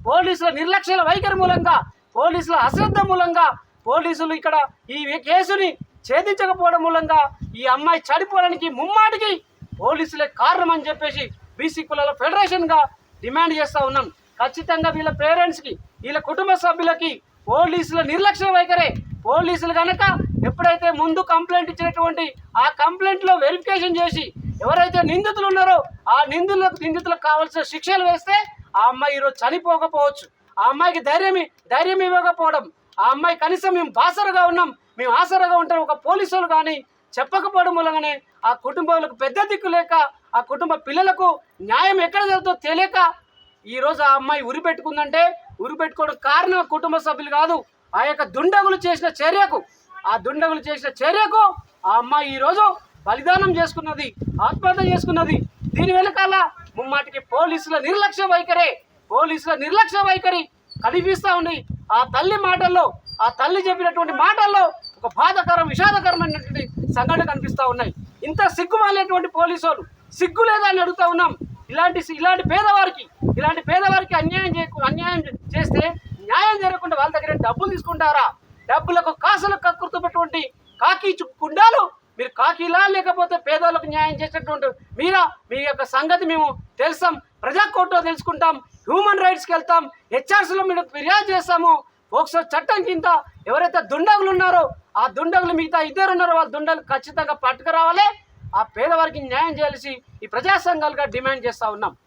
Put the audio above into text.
పోలీసుల నిర్లక్ష్యాల వైఖరి మూలంగా, పోలీసుల అశ్రద్ధ మూలంగా, పోలీసులు ఇక్కడ ఈ కేసుని ఛేదించకపోవడం మూలంగా ఈ అమ్మాయి చనిపోవడానికి ముమ్మాటికి పోలీసులే కారణం అని చెప్పేసి బీసీ కులాల ఫెడరేషన్గా డిమాండ్ చేస్తూ ఉన్నాం. ఖచ్చితంగా వీళ్ళ పేరెంట్స్కి, వీళ్ళ కుటుంబ సభ్యులకి పోలీసుల నిర్లక్ష్య వైఖరే. పోలీసులు కనుక ఎప్పుడైతే ముందు కంప్లైంట్ ఇచ్చినటువంటి ఆ కంప్లైంట్లో వెరిఫికేషన్ చేసి ఎవరైతే నిందితులు ఉన్నారో ఆ నిందితులకు కావాల్సిన శిక్షలు వేస్తే ఆ అమ్మాయి ఈరోజు చనిపోకపోవచ్చు. ఆ అమ్మాయికి ధైర్యం ఇవ్వకపోవడం, ఆ అమ్మాయి కనీసం మేము బాసరగా ఉన్నాం, మేము ఆసరగా ఉంటాం ఒక పోలీసులు కానీ చెప్పకపోవడం మూలంగానే ఆ కుటుంబాలకు పెద్ద దిక్కు లేక, ఆ కుటుంబ పిల్లలకు న్యాయం ఎక్కడ జరుగుతుందో తెలియక ఈరోజు ఆ అమ్మాయి ఉరిపెట్టుకుందంటే ఉరిపెట్టుకోవడం కారణం కుటుంబ సభ్యులు కాదు, ఆ యొక్క దుండగులు చేసిన చర్యకు, ఆ అమ్మాయి ఈరోజు బలిదానం చేసుకున్నది, ఆత్మహత్య చేసుకున్నది. దీని వెనకాల ముమ్మాటికి పోలీసుల నిర్లక్ష్య వైఖరి కనిపిస్తూ ఉంది. ఆ తల్లి మాటల్లో, ఆ తల్లి చెప్పినటువంటి మాటల్లో ఒక బాధాకరం, విషాదకరమైనటువంటి సంఘటన కనిపిస్తూ ఉన్నాయి. ఇంత సిగ్గుమాలేటువంటి పోలీసు వాళ్ళు సిగ్గు లేదా అని అడుగుతూ ఉన్నాం. ఇలాంటి పేదవారికి అన్యాయం చేస్తే న్యాయం జరగకుండా వాళ్ళ దగ్గర డబ్బులు తీసుకుంటారా? డబ్బులకు కాసులు కక్కుర్తున్నటువంటి కాకి కుండాలు మీరు కాకిలా, లేకపోతే పేదవాళ్ళకు న్యాయం చేసేటువంటి మీ యొక్క సంగతి మేము తెలుసాం. ప్రజా కోర్టులో తెలుసుకుంటాం, హ్యూమన్ రైట్స్కి వెళ్తాం, హెచ్ఆర్సీలో మీరు ఫిర్యాదు చేస్తాము. పోక్సో చట్టం కింద ఎవరైతే దుండగులు ఉన్నారో ఆ దుండగులు మిగతా ఇద్దరు ఉన్నారో వాళ్ళ దుండగులు ఖచ్చితంగా పట్టుకురావాలి. ఆ పేదవారికి న్యాయం చేయాల్సి ఈ ప్రజా సంఘాలుగా డిమాండ్ చేస్తూ ఉన్నాం.